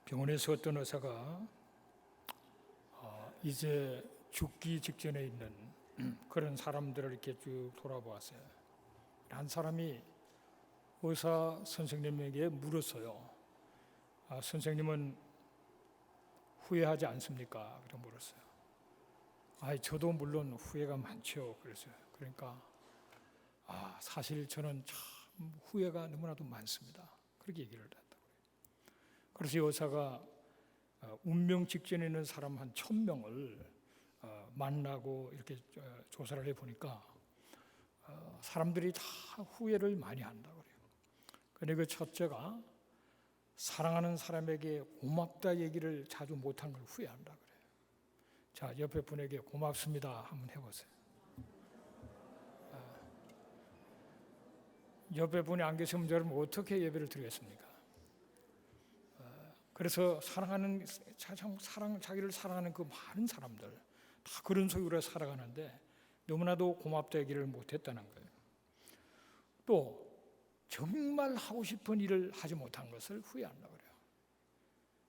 병원에서 어떤 의사가 이제 죽기 직전에 있는 그런 사람들을 이렇게 쭉 돌아보았어요. 한 사람이 의사 선생님에게 물었어요. 선생님은 후회하지 않습니까? 그렇게 물었어요. 저도 물론 후회가 많죠. 그랬어요. 그러니까 사실 저는 참 후회가 너무나도 많습니다. 그렇게 얘기를 했다고요. 그래서 의사가 운명 직전에 있는 사람 한 1,000명을 만나고 이렇게 조사를 해보니까 사람들이 다 후회를 많이 한다고 그래요. 근데 그 첫째가 사랑하는 사람에게 고맙다 얘기를 자주 못한 걸 후회한다 그래요. 자, 옆에 분에게 고맙습니다 한번 해보세요. 옆에 분이 안 계시면 여러분 어떻게 예배를 드리겠습니까? 그래서 자기를 사랑하는 그 많은 사람들 다 그런 소유로 살아가는데 너무나도 고맙다 얘기를 못했다는 거예요. 또 정말 하고 싶은 일을 하지 못한 것을 후회한다고 그래요.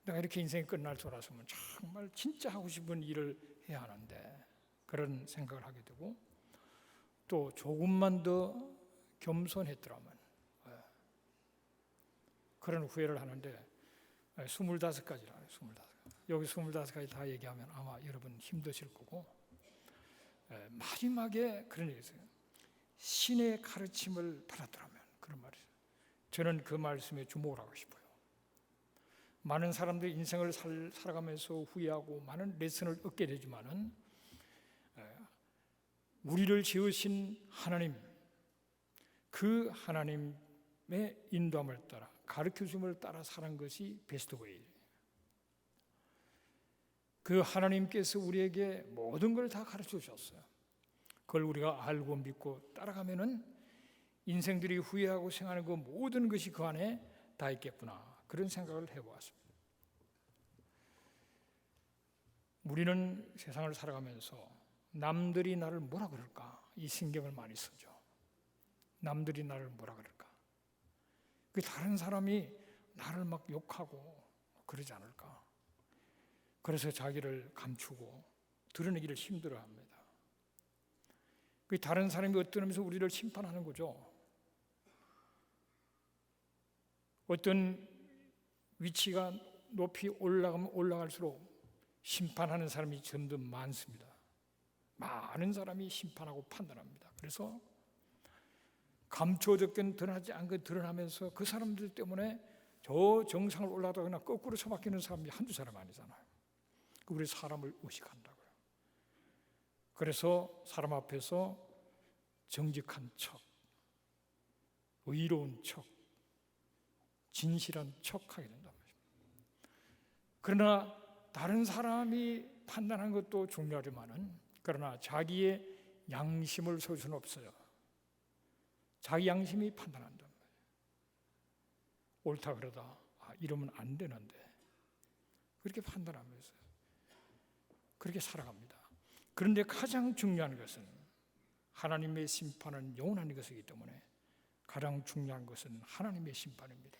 내가 이렇게 인생이 끝날 줄 알았으면 정말 진짜 하고 싶은 일을 해야 하는데 그런 생각을 하게 되고, 또 조금만 더 겸손했더라면 그런 후회를 하는데 25가지라 해요. 25가지. 여기 25가지 다 얘기하면 아마 여러분 힘드실 거고, 마지막에 그런 얘기 있어요. 신의 가르침을 받았더라면, 그런 말이에요. 저는 그 말씀에 주목을 하고 싶어요. 많은 사람들이 인생을 살아가면서 후회하고 많은 레슨을 얻게 되지만은 우리를 지으신 하나님, 그 하나님의 인도함을 따라 가르쳐줌을 따라 사는 것이 베스트 웨이예요. 그 하나님께서 우리에게 모든 걸 다 가르쳐 주셨어요. 그걸 우리가 알고 믿고 따라가면은 인생들이 후회하고 생각하는 그 모든 것이 그 안에 다 있겠구나, 그런 생각을 해보았습니다. 우리는 세상을 살아가면서 남들이 나를 뭐라 그럴까, 이 신경을 많이 쓰죠. 남들이 나를 뭐라 그럴까, 그 다른 사람이 나를 막 욕하고 그러지 않을까, 그래서 자기를 감추고 드러내기를 힘들어합니다. 그 다른 사람이 어떠면서 우리를 심판하는 거죠. 어떤 위치가 높이 올라가면 올라갈수록 심판하는 사람이 점점 많습니다. 많은 사람이 심판하고 판단합니다. 그래서 감춰졌건 드러나지 않건 드러나면서 그 사람들 때문에 저 정상을 올라가거나 거꾸로 처박히는 사람이 한두 사람 아니잖아요. 우리 사람을 의식한다고요. 그래서 사람 앞에서 정직한 척, 의로운 척, 진실한 척하게 된단 말입니다. 그러나 다른 사람이 판단하는 것도 중요하지만은, 그러나 자기의 양심을 설 수는 없어요. 자기 양심이 판단한단 말이에요. 옳다 그러다 이러면 안 되는데, 그렇게 판단하면서 그렇게 살아갑니다. 그런데 가장 중요한 것은 하나님의 심판은 영원한 것이기 때문에 가장 중요한 것은 하나님의 심판입니다.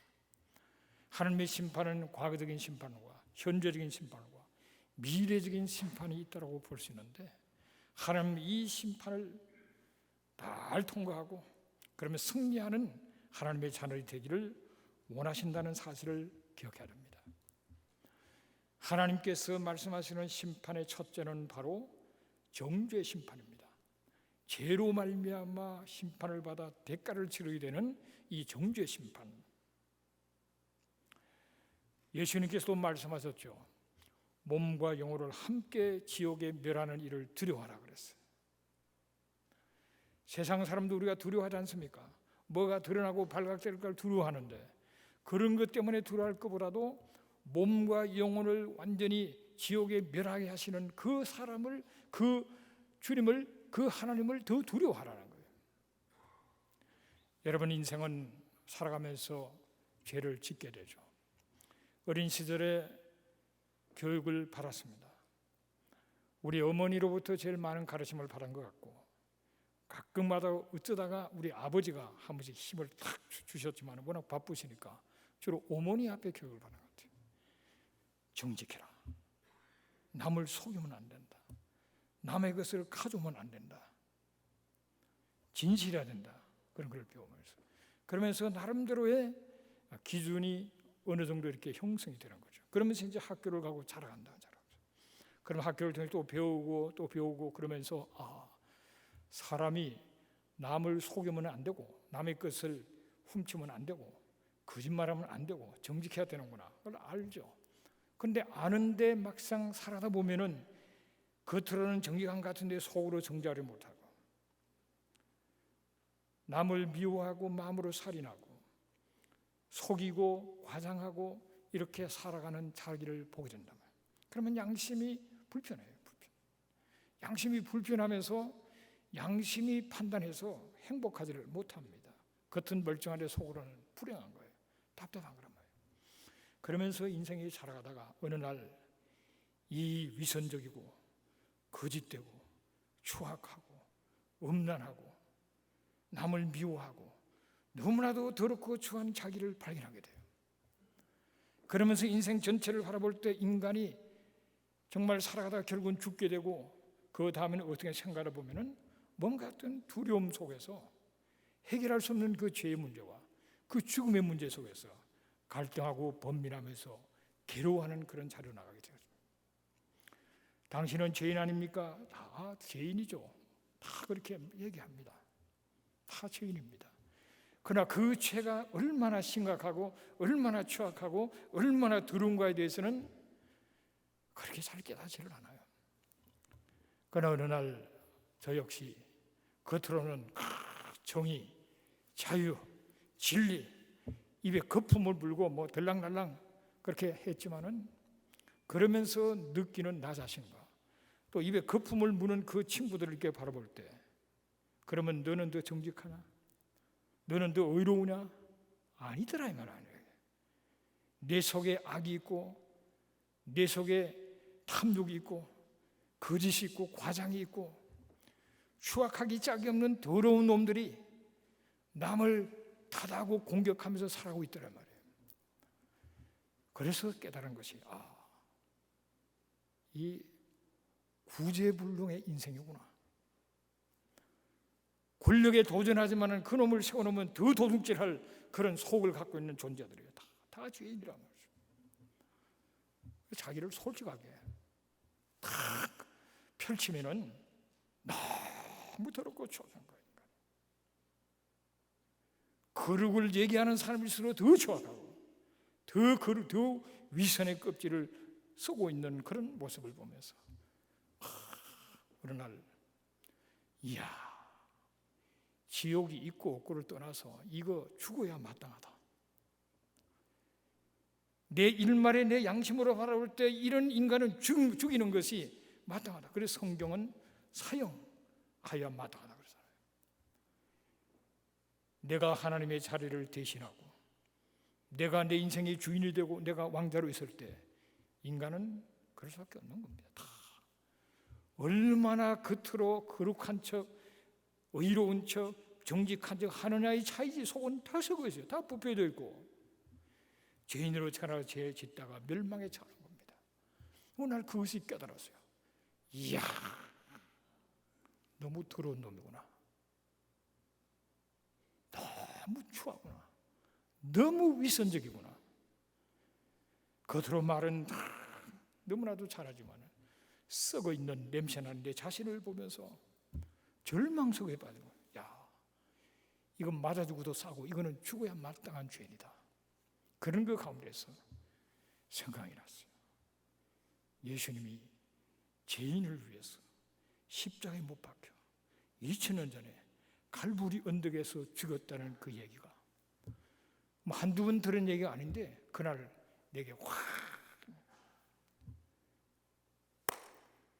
하나님의 심판은 과거적인 심판과 현재적인 심판과 미래적인 심판이 있다고 볼 수 있는데, 하나님 이 심판을 잘 통과하고 그러면 승리하는 하나님의 자녀이 되기를 원하신다는 사실을 기억해야 됩니다. 하나님께서 말씀하시는 심판의 첫째는 바로 정죄의 심판입니다. 죄로 말미암아 심판을 받아 대가를 치르게 되는 이 정죄의 심판. 예수님께서도 말씀하셨죠. 몸과 영혼을 함께 지옥에 멸하는 일을 두려워하라 그랬어요. 세상 사람도 우리가 두려워하지 않습니까? 뭐가 드러나고 발각될 걸 두려워하는데, 그런 것 때문에 두려워할 것보다도 몸과 영혼을 완전히 지옥에 멸하게 하시는 그 사람을, 그 주님을, 그 하나님을 더 두려워하라는 거예요. 여러분, 인생은 살아가면서 죄를 짓게 되죠. 어린 시절에 교육을 받았습니다. 우리 어머니로부터 제일 많은 가르침을 받은 것 같고, 가끔마다 어쩌다가 우리 아버지가 한 번씩 힘을 탁 주셨지만 워낙 바쁘시니까 주로 어머니 앞에 교육을 받은 것 같아요. 정직해라. 남을 속이면 안 된다. 남의 것을 가져오면 안 된다. 진실해야 된다. 그런 걸 배우면서, 그러면서 나름대로의 기준이 어느 정도 이렇게 형성이 되는 거죠. 그러면서 이제 학교를 가고 자라간다. 그럼 학교를 통해 또 배우고 또 배우고, 그러면서 사람이 남을 속이면 안 되고, 남의 것을 훔치면 안 되고, 거짓말하면 안 되고, 정직해야 되는구나. 그걸 알죠. 그런데 아는데 막상 살아다 보면은 겉으로는 정직한 것 같은데 속으로 정직하지 못하고, 남을 미워하고 마음으로 살인하고 속이고 과장하고 이렇게 살아가는 자기를 보게 된다면, 그러면 양심이 불편해요. 양심이 불편하면서 양심이 판단해서 행복하지를 못합니다. 겉은 멀쩡한데 속으로는 불행한 거예요. 답답한 거란 말이에요. 그러면서 인생이 살아가다가 어느 날 이 위선적이고 거짓되고 추악하고 음란하고 남을 미워하고 너무나도 더럽고 추한 자기를 발견하게 돼요. 그러면서 인생 전체를 바라볼 때 인간이 정말 살아가다가 결국은 죽게 되고, 그 다음에는 어떻게 생각해 보면은 뭔가 어떤 두려움 속에서 해결할 수 없는 그 죄의 문제와 그 죽음의 문제 속에서 갈등하고 번민하면서 괴로워하는 그런 자리로 나가게 되었습니다. 당신은 죄인 아닙니까? 다 죄인이죠. 다 그렇게 얘기합니다. 다 죄인입니다. 그러나 그 죄가 얼마나 심각하고 얼마나 추악하고 얼마나 더러운가에 대해서는 그렇게 잘 깨닫지를 않아요. 그러나 어느 날 저 역시 겉으로는 정의, 자유, 진리, 입에 거품을 물고 뭐 들랑달랑 그렇게 했지만은, 그러면서 느끼는 나 자신과 또 입에 거품을 무는 그 친구들을 이렇게 바라볼 때, 그러면 너는 더 정직하나? 너는 더 의로우냐? 아니더라 이 말 아니에요. 내 속에 악이 있고 내 속에 탐욕이 있고 거짓이 있고 과장이 있고 추악하기 짝이 없는 더러운 놈들이 남을 타다하고 공격하면서 살아가고 있더란 말이에요. 그래서 깨달은 것이 이 구제불능의 인생이구나. 권력에 도전하지만 그 놈을 세워놓으면 더 도둑질할 그런 속을 갖고 있는 존재들이에요. 다 죄인이란 말이죠. 자기를 솔직하게 딱 펼치면은 너무 더럽고 추악한 거예요. 거룩을 얘기하는 사람일수록 더 추악하고 더 위선의 껍질을 쓰고 있는 그런 모습을 보면서 어느 날 지옥이 있고 없고를 떠나서 이거 죽어야 마땅하다. 내 일말에 내 양심으로 바라볼 때 이런 인간은 죽이는 것이 마땅하다. 그래서 성경은 사형하여 마땅하다 그러잖아요. 내가 하나님의 자리를 대신하고 내가 내 인생의 주인이 되고 내가 왕자로 있을 때 인간은 그럴 수밖에 없는 겁니다. 다 얼마나 겉으로 거룩한 척, 의로운 척, 정직한 척 하느냐의 차이지, 속은 다 썩어 있어요. 다 부패되어 있고 죄인으로 태어나서 죄 짓다가 멸망에 처하는 겁니다. 어느 날 그것이 깨달았어요. 이야, 너무 더러운 놈이구나. 너무 추하구나. 너무 위선적이구나. 겉으로 말은 너무나도 잘하지만 썩어 있는 냄새나는 내 자신을 보면서 절망 속에 빠지고, 이건 맞아 죽어도 싸고 이거는 죽어야 마땅한 죄인이다. 그런 그 가운데서 생각이 났어요. 예수님이 죄인을 위해서 십자가에 못 박혀 2000년 전에 갈보리 언덕에서 죽었다는 그 얘기가 한두 번 들은 얘기가 아닌데, 그날 내게 확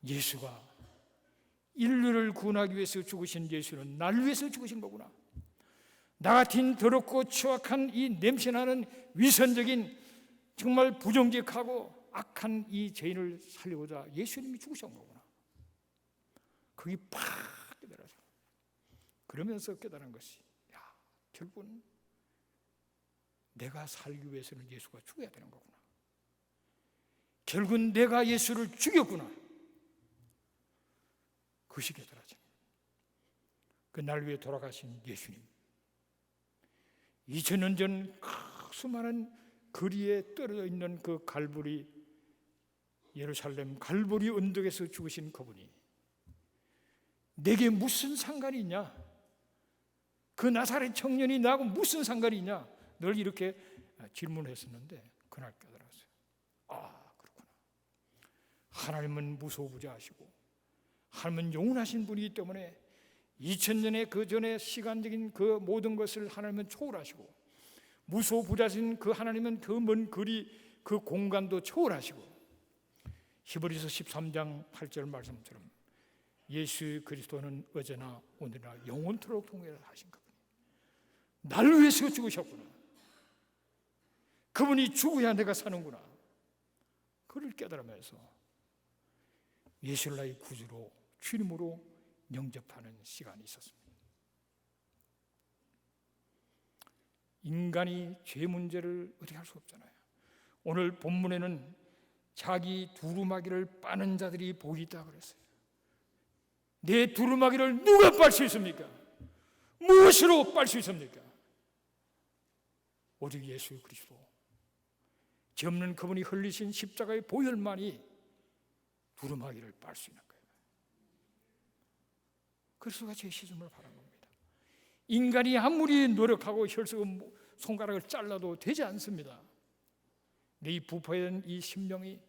예수가 인류를 구원하기 위해서 죽으신 예수는 날 위해서 죽으신 거구나. 나 같은 더럽고 추악한 이 냄새나는 위선적인 정말 부정직하고 악한 이 죄인을 살리고자 예수님이 죽으신 거구나. 그게 팍 깨달아서, 그러면서 깨달은 것이 결국은 내가 살기 위해서는 예수가 죽어야 되는 거구나. 결국은 내가 예수를 죽였구나. 그것이 깨달아진 거예요. 그날 위해 돌아가신 예수님, 2000년 전 수많은 거리에 떨어져 있는 그 갈보리, 예루살렘 갈보리 언덕에서 죽으신 그분이 내게 무슨 상관이 있냐? 그 나사렛 청년이 나하고 무슨 상관이 있냐? 늘 이렇게 질문했었는데 그날 깨달았어요. 아, 그렇구나. 하나님은 무소부재하시고 하나님은 영원하신 분이기 때문에 2000년의 그 전에 시간적인 그 모든 것을 하나님은 초월하시고, 무소부재하신 그 하나님은 그 먼 거리 그 공간도 초월하시고, 히브리서 13장 8절 말씀처럼 예수 그리스도는 어제나 오늘이나 영원토록 동일하신 그분, 나를 위해서 죽으셨구나. 그분이 죽어야 내가 사는구나. 그를 깨달으면서 예수를 나의 구주로 주님으로 영접하는 시간이 있었습니다. 인간이 죄 문제를 어떻게 할 수 없잖아요. 오늘 본문에는 자기 두루마기를 빠는 자들이 보이다 그랬어요. 내 두루마기를 누가 빨 수 있습니까? 무엇으로 빨 수 있습니까? 오직 예수 그리스도, 죄 없는 그분이 흘리신 십자가의 보혈만이 두루마기를 빨 수 있는 거예요. 그리스도가 제 시즘을 바란 겁니다. 인간이 아무리 노력하고 혈색 손가락을 잘라도 되지 않습니다. 내 부패된 이 심령이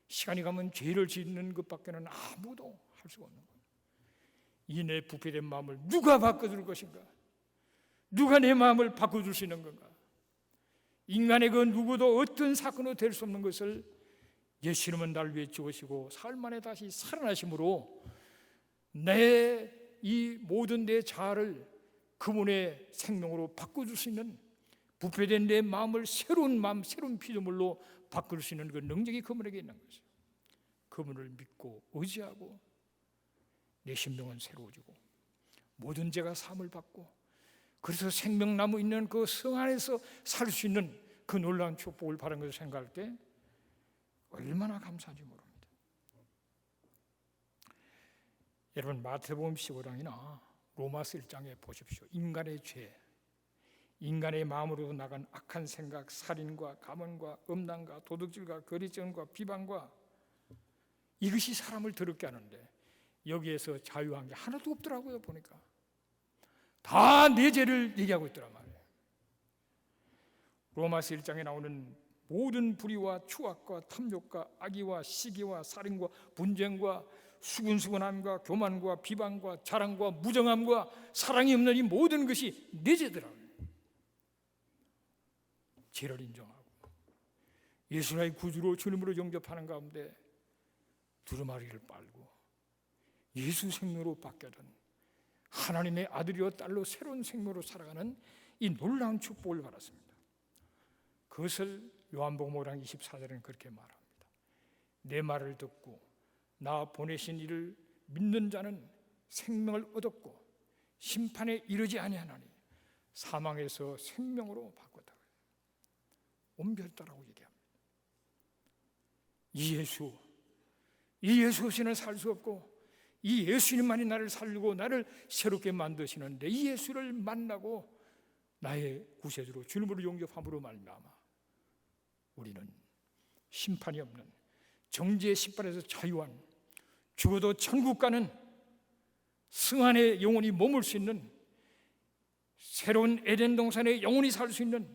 시간이 가면 죄를 짓는 것밖에는 아무도 할 수가 없는 거예요. 이 내 부패된 마음을 누가 바꿔줄 것인가? 누가 내 마음을 바꿔줄 수 있는 건가? 인간의 그 누구도 어떤 사건도 될 수 없는 것을 예수님은 날 위해 죽으시고 사흘 만에 다시 살아나심으로 내 이 모든 내 자아를 그분의 생명으로 바꿔줄 수 있는, 부패된 내 마음을 새로운 마음, 새로운 피조물로 바꿀 수 있는 그 능력이 그분에게 있는 거죠. 그분을 믿고 의지하고 내 심령은 새로워지고 모든 죄가 사함을 받고, 그래서 생명나무 있는 그 성 안에서 살 수 있는 그 놀라운 축복을 바라는 것을 생각할 때 얼마나 감사한지 모릅니다. 여러분, 마태복음 15장이나 로마서 1장에 보십시오. 인간의 죄, 인간의 마음으로 나간 악한 생각, 살인과 가문과 음란과 도둑질과 거리증과 비방과, 이것이 사람을 더럽게 하는데 여기에서 자유한 게 하나도 없더라고요. 보니까 다 내 죄를 얘기하고 있더란 말이에요. 로마서 1장에 나오는 모든 불의와 추악과 탐욕과 악의와 시기와 살인과 분쟁과 수근수근함과 교만과 비방과 자랑과 무정함과 사랑이 없는 이 모든 것이 내 죄더라고요. 죄를 인정하고 예수의 구주로 주님으로 영접하는 가운데 두루마리를 빨고 예수 생명으로 바뀌어든 하나님의 아들이요 딸로 새로운 생명으로 살아가는 이 놀라운 축복을 받았습니다. 그것을 요한복음 5장 24절에는 그렇게 말합니다. 내 말을 듣고 나 보내신 이를 믿는 자는 생명을 얻었고 심판에 이르지 아니하나니 사망에서 생명으로 바꿨다. 옮겼다라고 얘기합니다. 이 예수 없이는 살 수 없고, 이 예수님만이 나를 살리고 나를 새롭게 만드시는데, 이 예수를 만나고 나의 구세주로 주님으로 영접함으로 말미암아 우리는 심판이 없는 정죄의 심판에서 자유한, 죽어도 천국 가는 성 안에 영원히 머물 수 있는, 새로운 에덴 동산에 영원히 살 수 있는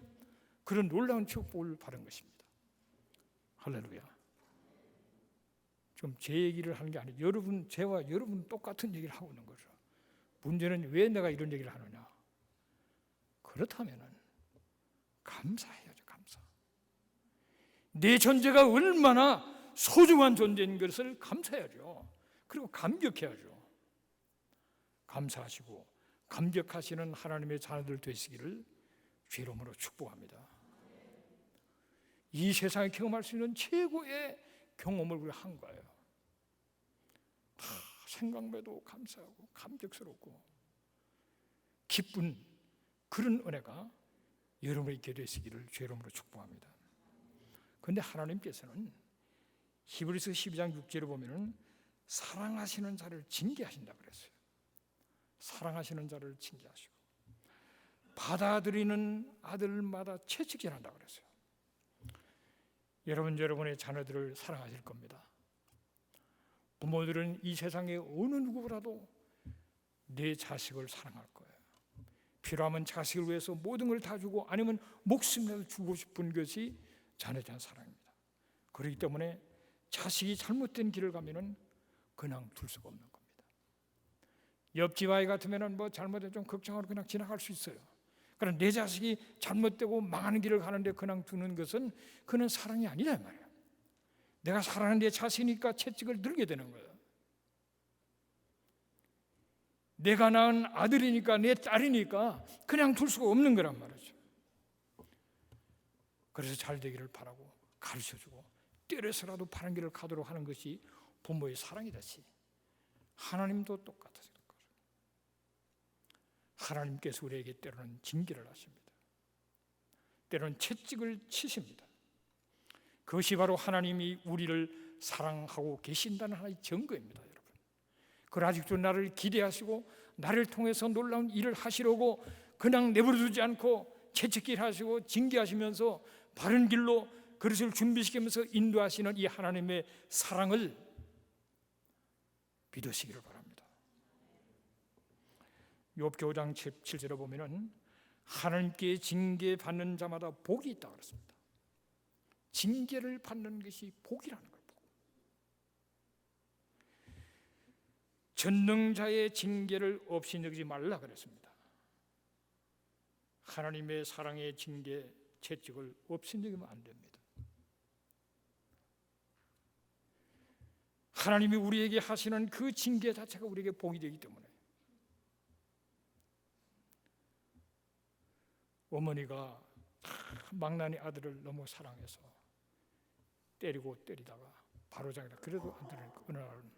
그런 놀라운 축복을 받은 것입니다. 할렐루야. 좀 제 얘기를 하는 게 아니에요. 여러분, 제와 여러분 똑같은 얘기를 하고 있는 거죠. 문제는 왜 내가 이런 얘기를 하느냐? 그렇다면은 감사해야죠. 감사. 내 존재가 얼마나 소중한 존재인 것을 감사해야죠. 그리고 감격해야죠. 감사하시고 감격하시는 하나님의 자녀들 되시기를 주 이름으로 축복합니다. 이 세상에 경험할 수 있는 최고의 경험을 우리가 한 거예요. 다 생각만 해도 감사하고 감격스럽고 기쁜 그런 은혜가 여러분에게 있게 되시기를 주 이름으로 축복합니다. 그런데 하나님께서는 히브리서 12장 6절에 보면은 사랑하시는 자를 징계하신다 그랬어요. 사랑하시는 자를 징계하시고 받아들이는 아들마다 채찍질한다 그랬어요. 여러분의 자녀들을 사랑하실 겁니다. 부모들은 이 세상의 어느 누구보다도 내 자식을 사랑할 거예요. 필요하면 자식을 위해서 모든 걸 다 주고 아니면 목숨이라도 주고 싶은 것이 자녀에 대한 사랑입니다. 그렇기 때문에 자식이 잘못된 길을 가면은 그냥 둘 수가 없는 겁니다. 옆집 아이 같으면은 뭐 잘못해 좀 걱정하고 그냥 지나갈 수 있어요. 그러나 내 자식이 잘못되고 망하는 길을 가는데 그냥 두는 것은 그는 사랑이 아니라 말이에요. 내가 사랑하는 내 자식이니까 채찍을 들게 되는 거예요. 내가 낳은 아들이니까 내 딸이니까 그냥 둘 수가 없는 거란 말이죠. 그래서 잘 되기를 바라고 가르쳐주고 때려서라도 바른 길을 가도록 하는 것이 부모의 사랑이듯이 하나님도 똑같으실 거예요. 하나님께서 우리에게 때로는 징계를 하십니다. 때로는 채찍을 치십니다. 그것이 바로 하나님이 우리를 사랑하고 계신다는 하나의 증거입니다. 여러분, 그걸 아직도 나를 기대하시고 나를 통해서 놀라운 일을 하시려고 그냥 내버려두지 않고 채찍질 하시고 징계하시면서 바른 길로 그릇을 준비시키면서 인도하시는 이 하나님의 사랑을 믿으시기를 바랍니다. 욥기 5장 7절에 보면은 하나님께 징계받는 자마다 복이 있다고 그랬습니다. 징계를 받는 것이 복이라는 거예요. 전능자의 징계를 없이 여기지 말라 그랬습니다. 하나님의 사랑의 징계, 채찍을 없이 여기면 안 됩니다. 하나님이 우리에게 하시는 그 징계 자체가 우리에게 복이 되기 때문에 어머니가 망나니 아들을 너무 사랑해서 때리다가 바로잡으라 그래도 안 되니까 어느 날은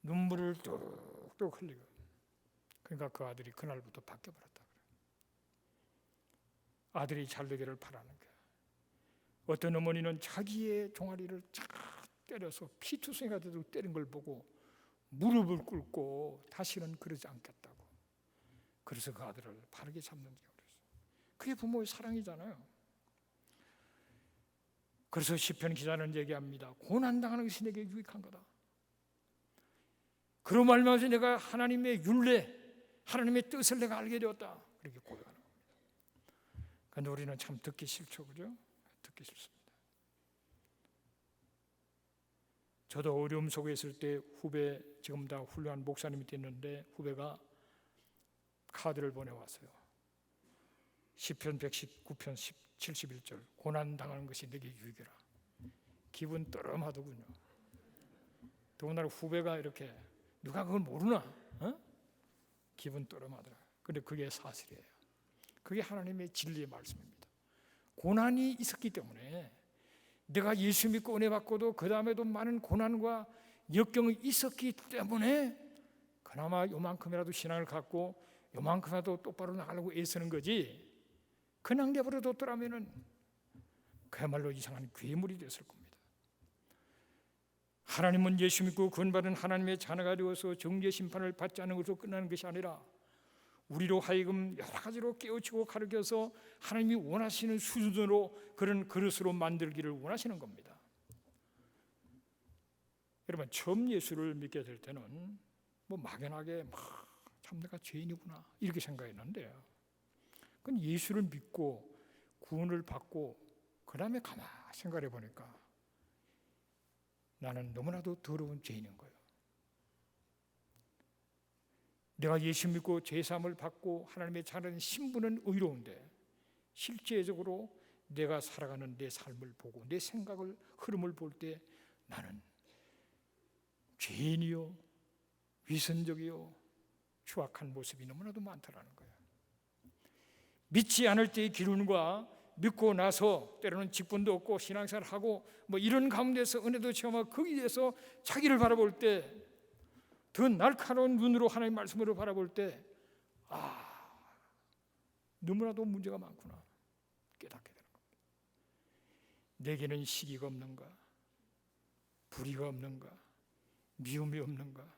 눈물을 뚝뚝 흘리고 그러니까 그 아들이 그날부터 바뀌어버렸다 그래요. 아들이 잘 되기를 바라는 거예요. 어떤 어머니는 자기의 종아리를 쫙 때려서 피투성이가 돼도 때린 걸 보고 무릎을 꿇고 다시는 그러지 않겠다고. 그래서 그 아들을 바르게 잡는 게 그랬어요. 그게 부모의 사랑이잖아요. 그래서 시편 기자는 얘기합니다. 고난당하는 것이 내게 유익한 거다. 그런 말면서 내가 하나님의 율례, 하나님의 뜻을 내가 알게 되었다. 그렇게 고백하는 겁니다. 그런데 우리는 참 듣기 싫죠, 그죠? 듣기 싫습니다. 저도 어려움 속에 있을 때 후배, 지금 다 훌륭한 목사님이 됐는데 후배가 카드를 보내왔어요. 시편 119편 71절 고난당하는 것이 내게 유익이라. 기분 떠름하더군요. 더군다나 후배가 이렇게 누가 그걸 모르나? 기분 떠름하더라. 그런데 그게 사실이에요. 그게 하나님의 진리의 말씀입니다. 고난이 있었기 때문에 내가 예수 믿고 은혜 받고도 그 다음에도 많은 고난과 역경이 있었기 때문에 그나마 요만큼이라도 신앙을 갖고 요만큼이라도 똑바로 나가려고 애쓰는 거지, 그냥 내버려뒀더라면 그야말로 이상한 괴물이 됐을 겁니다. 하나님은 예수 믿고 구원받은 하나님의 자녀가 되어서 정죄 심판을 받지 않는 것으로 끝나는 것이 아니라 우리로 하여금 여러 가지로 깨우치고 가르쳐서 하나님이 원하시는 수준으로 그런 그릇으로 만들기를 원하시는 겁니다. 여러분, 처음 예수를 믿게 될 때는 뭐 막연하게 참 내가 죄인이구나 이렇게 생각했는데, 그건 예수를 믿고 구원을 받고 그 다음에 가만히 생각해 보니까 나는 너무나도 더러운 죄인인 거예요. 내가 예수 믿고 죄사함을 받고 하나님의 자녀된 신분은 의로운데 실제적으로 내가 살아가는 내 삶을 보고 내 생각을 흐름을 볼 때 나는 죄인이요 위선적이요 추악한 모습이 너무나도 많더라는 거예요. 믿지 않을 때의 기운과 믿고 나서 때로는 직분도 없고 신앙생활을 하고 뭐 이런 가운데서 은혜도 체험하고 거기에서 자기를 바라볼 때 더 날카로운 눈으로 하나님의 말씀으로 바라볼 때 너무나도 문제가 많구나 깨닫게 되는 겁니다. 내게는 시기가 없는가? 불의가 없는가? 미움이 없는가?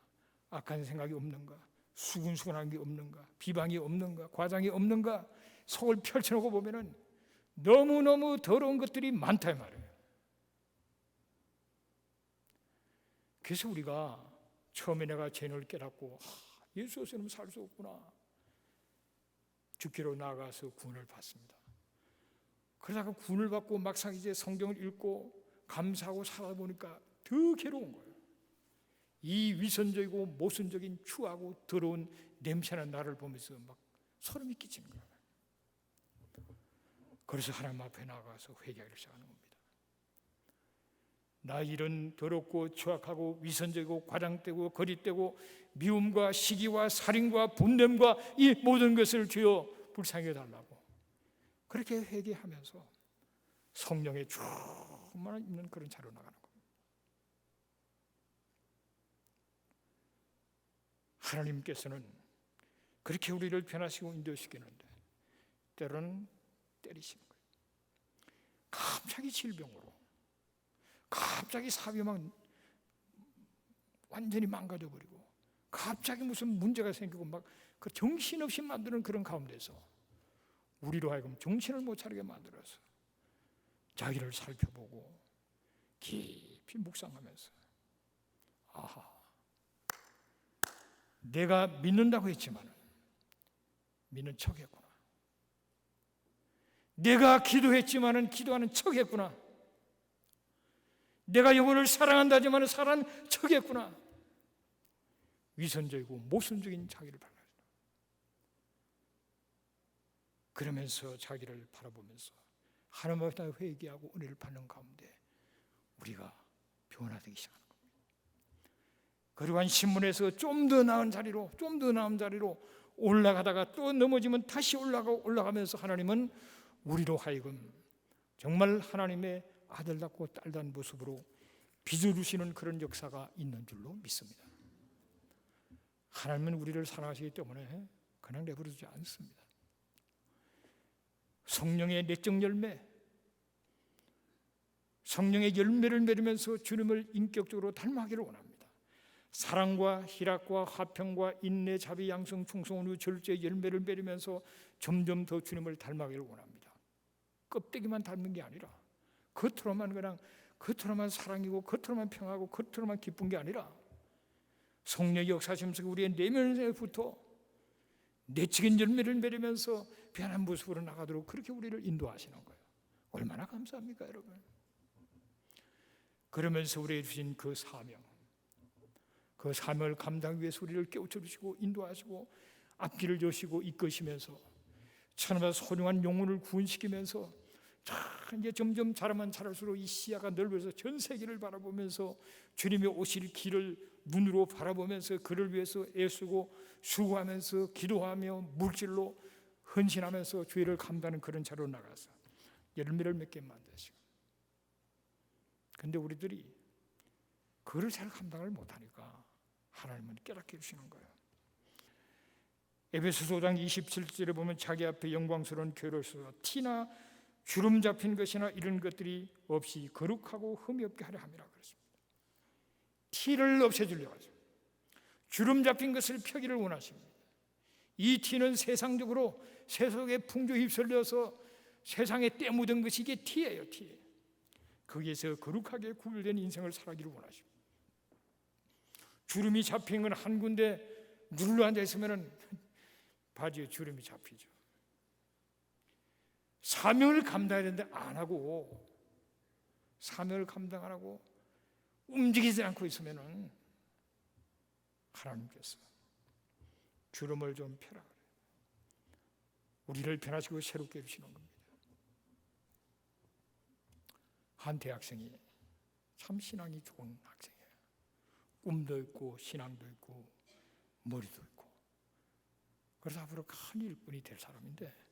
악한 생각이 없는가? 수근수근한 게 없는가? 비방이 없는가? 과장이 없는가? 속을 펼쳐놓고 보면은 너무너무 더러운 것들이 많다 이 말이에요. 그래서 우리가 처음에 내가 죄를 깨닫고 예수 없이는 살 수 없구나, 주께로 나아가서 구원을 받습니다. 그러다가 구원을 받고 막상 이제 성경을 읽고 감사하고 살아보니까 더 괴로운 거예요. 이 위선적이고 모순적인 추하고 더러운 냄새나는 나를 보면서 막 소름이 끼치는 거예요. 그래서 하나님 앞에 나가서 회개하기 시작하는 겁니다. 나 이런 더럽고 추악하고 위선적이고 과장되고 거짓되고 미움과 시기와 살인과 분냄과 이 모든 것을 주여 불쌍히 해달라고 그렇게 회개하면서 성령의 충만을 입는 그런 자로 나가는 겁니다. 하나님께서는 그렇게 우리를 변화시키고 인도시키는데 때로는 때리시는 거예요. 갑자기 질병으로, 갑자기 사업이 막 완전히 망가져버리고, 갑자기 무슨 문제가 생기고 막 그 정신없이 만드는 그런 가운데서 우리로 하여금 정신을 못 차리게 만들어서 자기를 살펴보고 깊이 묵상하면서 아하, 내가 믿는다고 했지만 믿는 척했구나. 내가 기도했지만은 기도하는 척했구나. 내가 영혼을 사랑한다지만 사랑한 척했구나. 위선적이고 모순적인 자기를 발견했다. 그러면서 자기를 바라보면서 하나님 앞에 회개하고 은혜를 받는 가운데 우리가 변화되기 시작하는 겁니다. 그리고 한 신문에서 좀 더 나은 자리로 올라가다가 또 넘어지면 다시 올라가면서 하나님은 우리로 하여금 정말 하나님의 아들답고 딸다운 모습으로 빚어주시는 그런 역사가 있는 줄로 믿습니다. 하나님은 우리를 사랑하시기 때문에 그냥 내버려두지 않습니다. 성령의 내적 열매, 성령의 열매를 맺으면서 주님을 인격적으로 닮아가기를 원합니다. 사랑과 희락과 화평과 인내, 자비, 양성, 충성, 의 절제의 열매를 맺으면서 점점 더 주님을 닮아가기를 원합니다. 껍데기만 닮은 게 아니라 겉으로만 사랑이고 겉으로만 평하고 겉으로만 기쁜 게 아니라 성령의 역사심 속에 우리의 내면에부터 내적인 열매를 맺으면서 변한 모습으로 나가도록 그렇게 우리를 인도하시는 거예요. 얼마나 감사합니까, 여러분? 그러면서 우리에게 주신 그 사명을 감당하기 위해서 우리를 깨우쳐 주시고 인도하시고 앞길을 여시고 이끄시면서 천하보다 소중한 영혼을 구원시키면서 이제 점점 자라면 자랄수록 이 시야가 넓어서 전 세계를 바라보면서 주님의 오실 길을 눈으로 바라보면서 그를 위해서 애쓰고 수고하면서 기도하며 물질로 헌신하면서 주의를 감당하는 그런 자로 나가서 열매를 맺게 만드시고, 근데 우리들이 그를 잘 감당을 못하니까 하나님은 깨닫게 해주시는 거예요. 에베소서 5장 27절에 보면 자기 앞에 영광스러운 교회로서 티나 주름 잡힌 것이나 이런 것들이 없이 거룩하고 흠이 없게 하려 함이라 그랬습니다. 티를 없애주려고 하죠. 주름 잡힌 것을 펴기를 원하십니다. 이 티는 세상적으로 세속에 풍조에 휩쓸려서 세상에 때 묻은 것이 이게 티예요. 티. 거기에서 거룩하게 구별된 인생을 살아기를 원하십니다. 주름이 잡힌 건 한 군데 눌러 앉아 있으면 바지에 주름이 잡히죠. 사명을 감당해야 되는데 안 하고, 사명을 감당 안 하고 움직이지 않고 있으면 하나님께서 주름을 좀 펴라 그래요. 우리를 변화시키고 새롭게 해주시는 겁니다. 한 대학생이 참 신앙이 좋은 학생이에요. 꿈도 있고 신앙도 있고 머리도 있고, 그래서 앞으로 큰 일꾼이 될 사람인데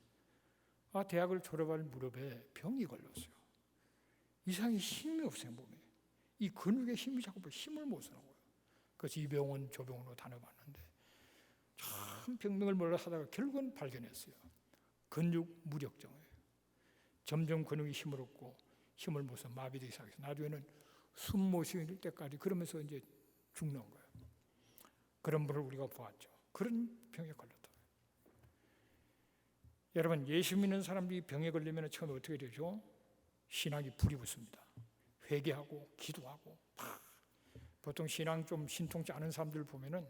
대학을 졸업할 무렵에 병이 걸렸어요. 이상하게 힘이 없어요. 몸에 이 근육에 힘이 자꾸 힘을 못 쓰는 거예요. 그래서 이 병원 저 병원으로 다녀봤는데 참 병명을 몰라 하다가 결국은 발견했어요. 근육 무력증이에요. 점점 근육이 힘을 얻고 힘을 못 써 마비되기 시작해서 나중에는 숨 못 쉴 때까지 그러면서 이제 죽는 거예요. 그런 분을 우리가 보았죠. 그런 병에 걸렸다. 여러분, 예수 믿는 사람들이 병에 걸리면 처음에 어떻게 되죠? 신앙이 불이 붙습니다. 회개하고 기도하고 보통 신앙 좀 신통치 않은 사람들 보면은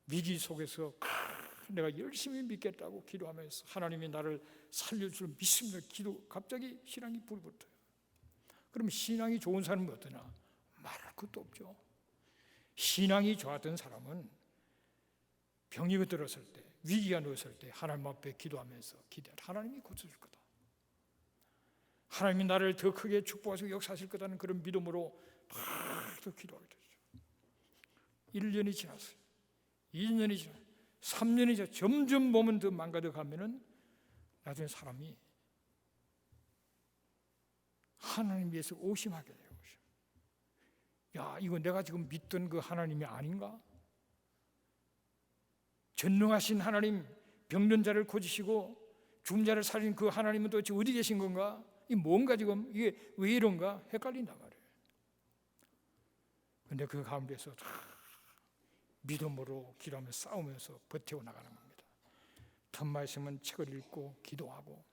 위기 속에서 내가 열심히 믿겠다고 기도하면서 하나님이 나를 살려줄 믿습니다. 갑자기 신앙이 불이 붙어요. 그럼 신앙이 좋은 사람은 어떠냐? 말할 것도 없죠. 신앙이 좋았던 사람은 병이 들었을 때, 위기가 누웠을 때 하나님 앞에 기도하면서 하나님이 고쳐줄 거다. 하나님이 나를 더 크게 축복하시고 역사하실 거다는 그런 믿음으로 더 기도하게 되죠. 1년이 지났어요. 2년이 지났어요. 3년이 지났어요. 점점 몸은 더 망가져 가면은 나중에 사람이 하나님 위해서 오심하게 돼요. 야, 이거 내가 지금 믿던 그 하나님이 아닌가? 전능하신 하나님, 병든 자를 고치시고 죽은 자를 살린 그 하나님은 도대체 어디 계신 건가? 이 뭔가 지금 이게 왜 이런가? 헷갈린단 말이에요. 그런데 그 가운데서 믿음으로 기도하며 싸우면서 버티고 나가는 겁니다. 틈만 있으면 책을 읽고 기도하고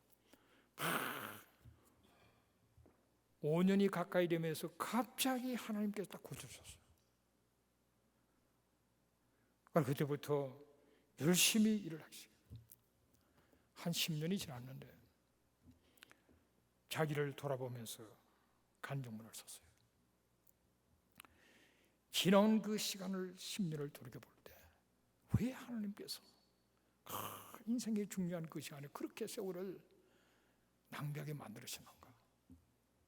5년이 가까이 되면서 갑자기 하나님께서 딱 고쳐주셨어요. 그때부터 열심히 일을 하기 시작해요. 한 10년이 지났는데 자기를 돌아보면서 간증문을 썼어요. 지나온 그 시간을 10년을 돌이켜볼 때 왜 하나님께서 인생의 중요한 그 시간에 그렇게 세월을 낭비하게 만들으시는가?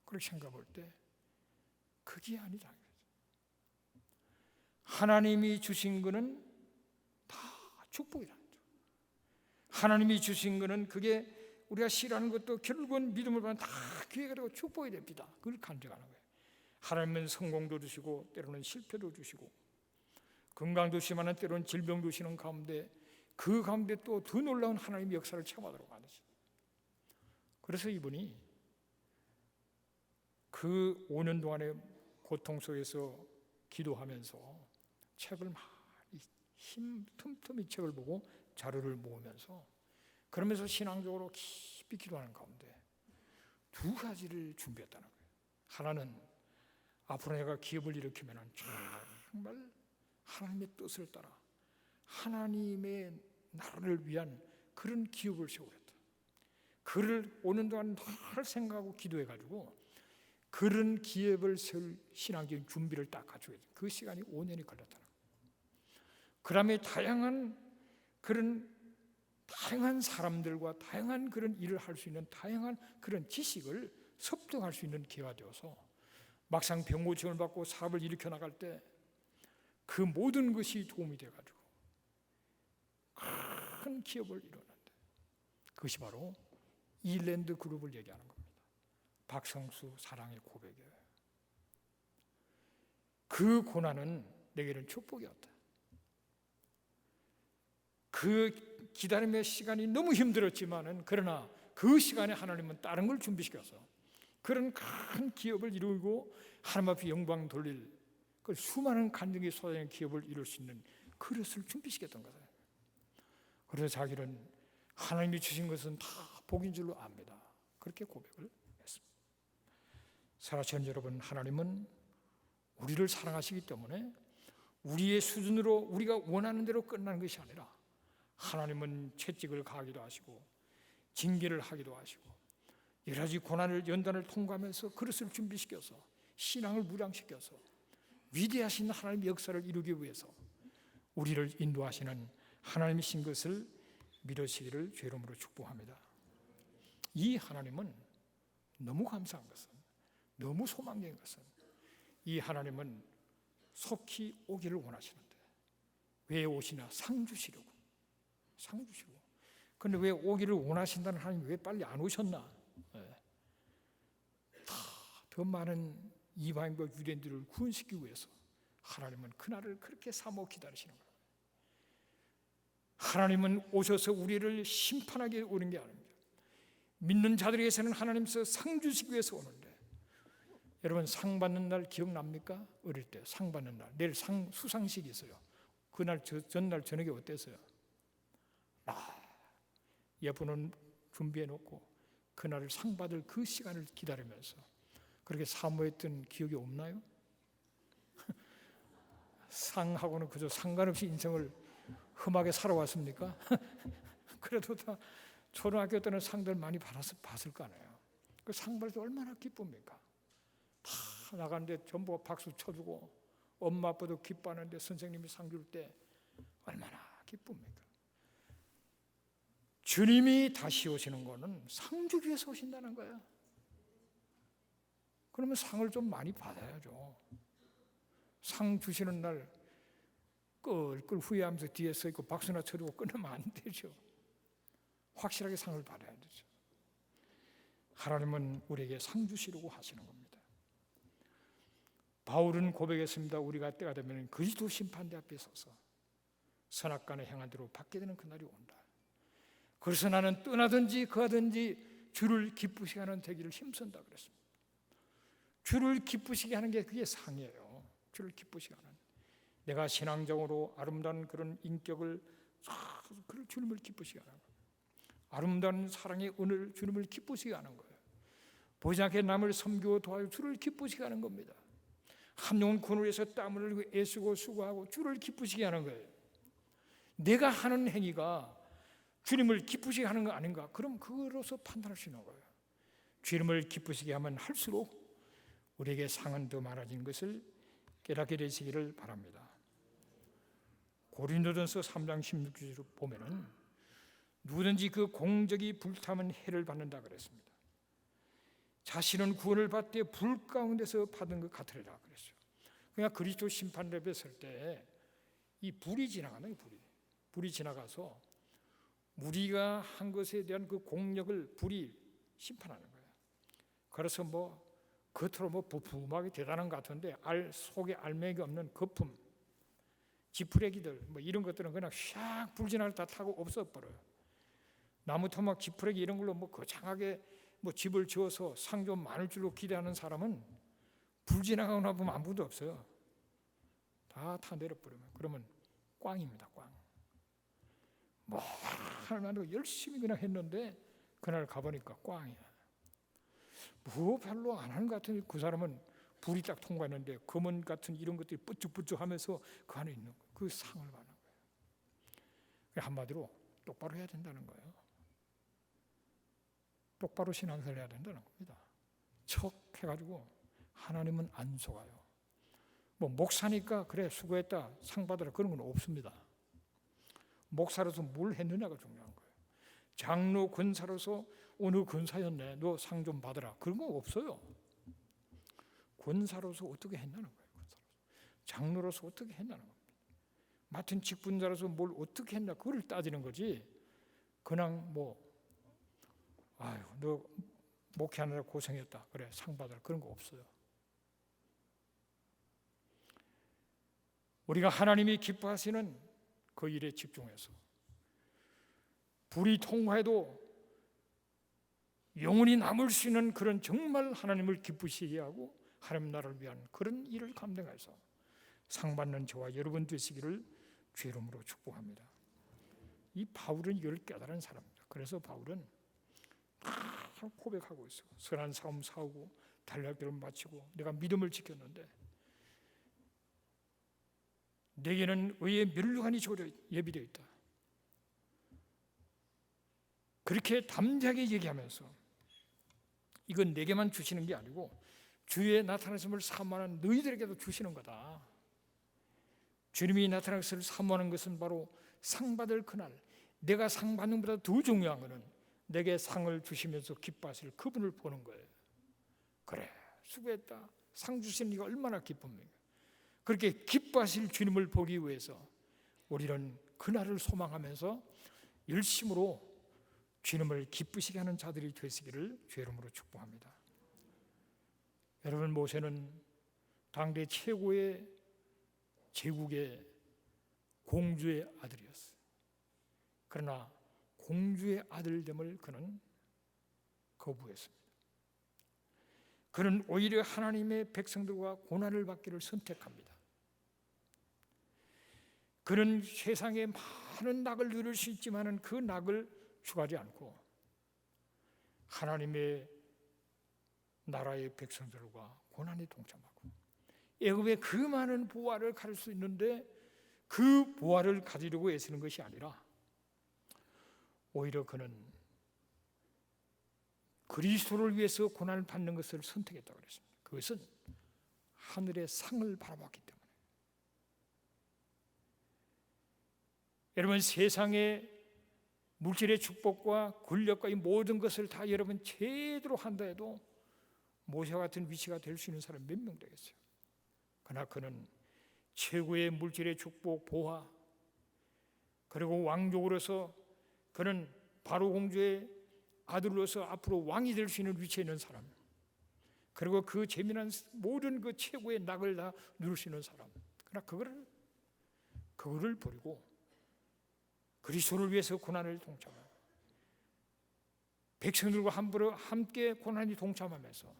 그렇게 생각해 볼 때 그게 아니라 하나님이 주신 거는 다 축복이라는 거죠. 하나님이 주신 거는 그게 우리가 싫어하는 것도 결국은 믿음을 받으면 다 기회가 되고 축복이 됩니다. 그걸 간증하는 거예요. 하나님은 성공도 주시고 때로는 실패도 주시고 건강도 주시지만 때로는 질병도 주시는 가운데 그 가운데 또 더 놀라운 하나님의 역사를 체험하도록 하듯이. 그래서 이분이 그 5년 동안의 고통 속에서 기도하면서 책을 많이 틈틈이 책을 보고 자료를 모으면서 그러면서 신앙적으로 깊이 기도하는 가운데 두 가지를 준비했다는 거예요. 하나는 앞으로 내가 기업을 일으키면 정말 하나님의 뜻을 따라 하나님의 나라를 위한 그런 기업을 세우겠다. 그를 오는 동안 늘 생각하고 기도해가지고 그런 기업을 세울 신앙적인 준비를 딱 갖추게 돼요. 그 시간이 5년이 걸렸다는 거예요. 그 다음에 다양한 사람들과 다양한 그런 일을 할 수 있는 다양한 그런 지식을 습득할 수 있는 기회가 되어서 막상 병고침을 받고 사업을 일으켜 나갈 때 그 모든 것이 도움이 돼가지고 큰 기업을 이루었는데 그것이 바로 이랜드 그룹을 얘기하는 겁니다. 박성수 사랑의 고백이에요. 그 고난은 내게는 축복이었다. 그 기다림의 시간이 너무 힘들었지만은 그러나 그 시간에 하나님은 다른 걸 준비시켜서 그런 큰 기업을 이루고 하나님 앞에 영광 돌릴 그 수많은 간증이 쏟아지는 기업을 이룰 수 있는 그릇을 준비시켰던 거예요. 그래서 자기는 하나님이 주신 것은 다 복인 줄로 압니다. 그렇게 고백을 했습니다. 사랑하는 여러분, 하나님은 우리를 사랑하시기 때문에 우리의 수준으로 우리가 원하는 대로 끝나는 것이 아니라 하나님은 채찍을 가하기도 하시고 징계를 하기도 하시고 여러 가지 고난을 연단을 통과하면서 그릇을 준비시켜서 신앙을 무장시켜서 위대하신 하나님의 역사를 이루기 위해서 우리를 인도하시는 하나님이신 것을 믿으시기를 주의 이름으로 축복합니다. 이 하나님은 너무 감사한 것은, 너무 소망적인 것은 이 하나님은 속히 오기를 원하시는데 왜 오시나? 상 주시려고. 상 주시고. 그런데 왜 오기를 원하신다는 하나님이 왜 빨리 안 오셨나? 더 많은 이방인과 유대인들을 구원시키기 위해서 하나님은 그날을 그렇게 사모 기다리시는 거예요. 하나님은 오셔서 우리를 심판하게 오는 게 아닙니다. 믿는 자들에게서는 하나님께서 상 주시기 위해서 오는데 여러분 상 받는 날 기억납니까? 어릴 때 상 받는 날, 내일 수상식이 있어요. 그날 전날 저녁에 어땠어요? 예쁘는 준비해 놓고 그날을 상 받을 그 시간을 기다리면서 그렇게 사모했던 기억이 없나요? 상하고는 그저 상관없이 인생을 험하게 살아왔습니까? 그래도 다 초등학교 때는 상들 많이 봤을 거 아니에요. 그 상 받을 때 얼마나 기쁩니까? 다 나가는데 전부 박수 쳐주고 엄마 아빠도 기뻐하는데 선생님이 상 줄 때 얼마나 기쁩니까? 주님이 다시 오시는 거는 상 주기 위해서 오신다는 거예요. 그러면 상을 좀 많이 받아야죠. 상 주시는 날 끌끌 후회하면서 뒤에 서 있고 박수나 쳐주고 끝나면 안 되죠. 확실하게 상을 받아야 되죠. 하나님은 우리에게 상 주시려고 하시는 겁니다. 바울은 고백했습니다. 우리가 때가 되면 그리스도 심판대 앞에 서서 선악간의 행한 대로 받게 되는 그날이 온다. 그래서 나는 떠나든지 거하든지 주를 기쁘시게 하는 되기를 힘쓴다 그랬습니다. 주를 기쁘시게 하는 게 그게 상이에요. 주를 기쁘시게 하는. 내가 신앙적으로 아름다운 그런 인격을 그런 주님을 기쁘시게 하는 거예요. 아름다운 사랑의 은혜를 주님을 기쁘시게 하는 거예요. 보이지 않게 남을 섬기고 도와주고 주를 기쁘시게 하는 겁니다. 한 영혼 구원을 위해서 땀을 흘리고 애쓰고 수고하고 주를 기쁘시게 하는 거예요. 내가 하는 행위가 주님을 기쁘시게 하는 거 아닌가? 그럼 그로서 판단할 수 있는 거예요. 주님을 기쁘시게 하면 할수록 우리에게 상은 더 많아진 것을 깨닫게 되시기를 바랍니다. 고린도전서 3장 16절을 보면은 누구든지 그 공적이 불타면 해를 받는다 그랬습니다. 자신은 구원을 받되 불 가운데서 받은 것 같으리라 그랬어요. 그러니까 그리스도 심판대에 설 때 이 불이 지나가는 거예요. 불이 지나가서 우리가 한 것에 대한 그 공력을 불이 심판하는 거예요. 그래서 겉으로 부품하게 대단한 것 같은데 속에 알맹이 없는 거품, 지푸레기들 이런 것들은 그냥 샥 불 지나갈 다 타고 없어버려요. 나무 토막 지푸레기 이런 걸로 거창하게 집을 지어서 상 좀 많을 줄로 기대하는 사람은 불 지나가고 나보면 아무도 없어요. 다 내려버리면 그러면 꽝입니다. 꽝. 하나님도 열심히 그냥 했는데 그날 가보니까 꽝이야. 별로 안 하는 것 같은 그 사람은 불이 딱 통과했는데 검은 같은 이런 것들이 뿌쭉뿌쭉하면서 그 안에 있는 그 상을 받는 거예요. 한마디로 똑바로 해야 된다는 거예요. 똑바로 신앙생활 해야 된다는 겁니다. 척 해가지고 하나님은 안 속아요. 목사니까 그래 수고했다 상 받으라 그런 건 없습니다. 목사로서 뭘 했느냐가 중요한 거예요. 장로 권사로서 오늘 권사였네 너 상 좀 받으라 그런 거 없어요. 권사로서 어떻게 했냐는 거예요. 권사로서. 장로로서 어떻게 했냐는 겁니다. 맡은 직분자로서 뭘 어떻게 했나 그걸 따지는 거지. 그냥 너 목회하느라 고생했다 그래 상 받으라 그런 거 없어요. 우리가 하나님이 기뻐하시는 그 일에 집중해서 불이 통과해도 영원히 남을 수 있는 그런 정말 하나님을 기쁘시게 하고 하나님 나라를 위한 그런 일을 감당해서 상 받는 저와 여러분 되시기를 주의 이름으로 축복합니다. 이 바울은 이걸 깨달은 사람입니다. 그래서 바울은 고백하고 있어. 선한 싸움 싸우고 달려갈 길을 마치고 내가 믿음을 지켰는데 내게는 의의 멸류관이 예비되어 있다. 그렇게 담대하게 얘기하면서 이건 내게만 주시는 게 아니고 주의 나타나심을 사모하는 너희들에게도 주시는 거다. 주님이 나타나는 것을 사모하는 것은 바로 상 받을 그날 내가 상 받는 것보다 더 중요한 것은 내게 상을 주시면서 기뻐하실 그분을 보는 거예요. 그래 수고했다 상 주시는 이가 얼마나 기쁩니까? 그렇게 기뻐하실 주님을 보기 위해서 우리는 그날을 소망하면서 열심으로 주님을 기쁘시게 하는 자들이 되시기를 주의 이름으로 축복합니다. 여러분 모세는 당대 최고의 제국의 공주의 아들이었어요. 그러나 공주의 아들됨을 그는 거부했습니다. 그는 오히려 하나님의 백성들과 고난을 받기를 선택합니다. 그는 세상에 많은 낙을 누릴 수 있지만 그 낙을 추구하지 않고 하나님의 나라의 백성들과 고난에 동참하고, 애굽의 그 많은 보화를 가질 수 있는데 그 보화를 가지려고 애쓰는 것이 아니라 오히려 그는 그리스도를 위해서 고난을 받는 것을 선택했다고 그랬습니다. 그것은 하늘의 상을 바라봤기 때문에. 여러분, 세상의 물질의 축복과 권력과 이 모든 것을 다 여러분 제대로 한다 해도 모세와 같은 위치가 될 수 있는 사람 몇 명 되겠어요? 그러나 그는 최고의 물질의 축복, 보화, 그리고 왕족으로서 그는 바로 공주의 아들로서 앞으로 왕이 될 수 있는 위치에 있는 사람, 그리고 그 재미난 모든 그 최고의 낙을 다 누릴 수 있는 사람, 그러나 그거를 버리고 그리스도를 위해서 고난을 동참하고 백성들과 함께 고난이 동참하면서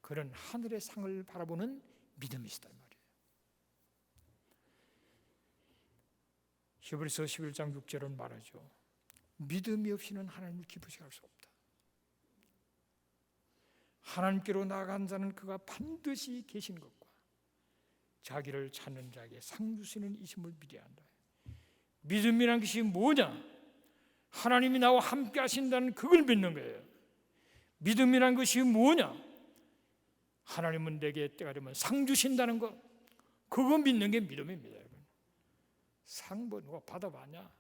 그는 하늘의 상을 바라보는 믿음이 있다 이 말이에요. 히브리서 11장 6절은 말하죠. 믿음이 없이는 하나님을 기쁘시게 할 수 없다. 하나님께로 나아간 자는 그가 반드시 계신 것과 자기를 찾는 자에게 상 주시는 이심을 믿어야 한다. 믿음이란 것이 뭐냐? 하나님이 나와 함께 하신다는 그걸 믿는 거예요. 믿음이란 것이 뭐냐? 하나님은 내게 때가 되면 상 주신다는 것, 그거 믿는 게 믿음입니다. 여러분. 상 뭐 누가 받아봤냐?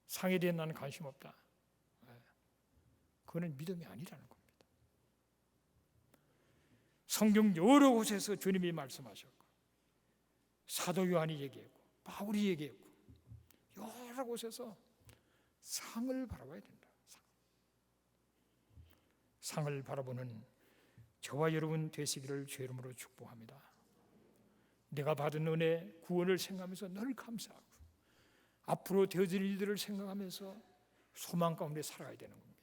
상에 대해 나는 관심 없다. 그거는 믿음이 아니라는 겁니다. 성경 여러 곳에서 주님이 말씀하셨고 사도 요한이 얘기했고 바울이 얘기했고 여러 곳에서 상을 바라봐야 된다. 상을 바라보는 저와 여러분 되시기를 주의 이름으로 축복합니다. 내가 받은 은혜, 구원을 생각하면서 늘 감사하고 앞으로 되어질 일들을 생각하면서 소망 가운데 살아가야 되는 겁니다.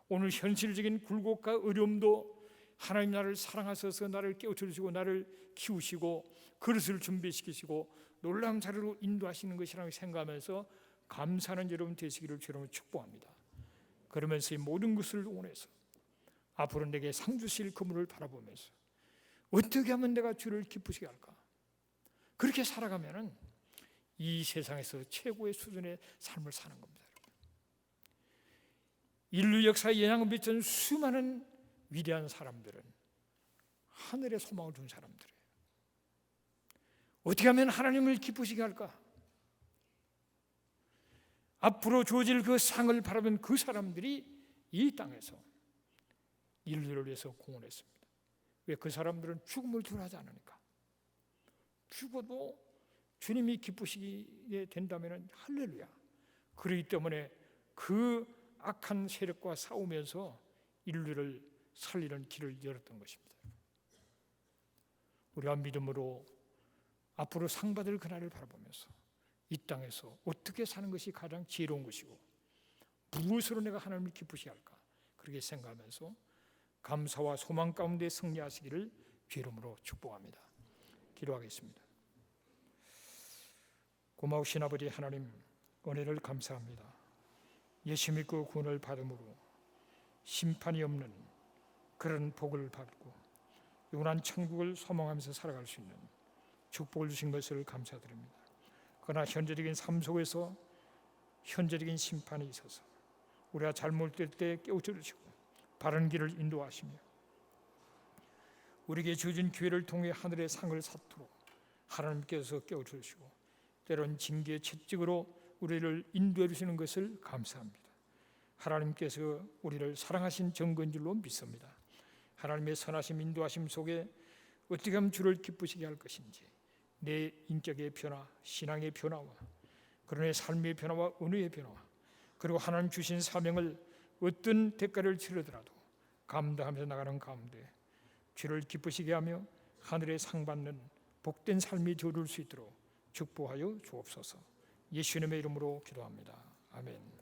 오늘 현실적인 굴곡과 어려움도 하나님 나를 사랑하셔서 나를 깨우쳐주시고 나를 키우시고 그릇을 준비시키시고 놀라운 자리로 인도하시는 것이라고 생각하면서 감사하는 여러분 되시기를 주로 축복합니다. 그러면서 이 모든 것을 원해서 앞으로 내게 상 주실 그분을 바라보면서 어떻게 하면 내가 주를 기쁘시게 할까? 그렇게 살아가면은 이 세상에서 최고의 수준의 삶을 사는 겁니다. 인류 역사에 영향을 미친 수많은 위대한 사람들은 하늘에 소망을 둔 사람들이에요. 어떻게 하면 하나님을 기쁘시게 할까? 앞으로 주어질 그 상을 바라본 그 사람들이 이 땅에서 인류를 위해서 공헌했습니다. 왜? 그 사람들은 죽음을 두려워하지 않으니까. 죽어도 주님이 기쁘시게 된다면 할렐루야. 그렇기 때문에 그 악한 세력과 싸우면서 인류를 살리는 길을 열었던 것입니다. 우리가 믿음으로 앞으로 상 받을 그날을 바라보면서 이 땅에서 어떻게 사는 것이 가장 지혜로운 것이고 무엇으로 내가 하나님을 기쁘시게 할까? 그렇게 생각하면서 감사와 소망 가운데 승리하시기를 주의 이름으로 축복합니다. 기도하겠습니다. 고마우신 아버지 하나님, 은혜를 감사합니다. 예수 믿고 구원을 받음으로 심판이 없는 그런 복을 받고 영원한 천국을 소망하면서 살아갈 수 있는 축복을 주신 것을 감사드립니다. 그러나 현재적인 삶 속에서 현재적인 심판이 있어서 우리가 잘못될 때 깨우쳐 주시고 바른 길을 인도하시며 우리에게 주어진 기회를 통해 하늘의 상을 쌓도록 하나님께서 깨우쳐 주시고 때론 징계의 채찍으로 우리를 인도해 주시는 것을 감사합니다. 하나님께서 우리를 사랑하신 정건 줄로 믿습니다. 하나님의 선하심 인도하심 속에 어떻게 하면 주를 기쁘시게 할 것인지 내 인격의 변화, 신앙의 변화와 그런 삶의 변화와 은혜의 변화와 그리고 하나님 주신 사명을 어떤 대가를 치르더라도 감당하면서 나가는 가운데 주를 기쁘시게 하며 하늘의 상 받는 복된 삶이 되어줄 수 있도록 축복하여 주옵소서. 예수님의 이름으로 기도합니다. 아멘.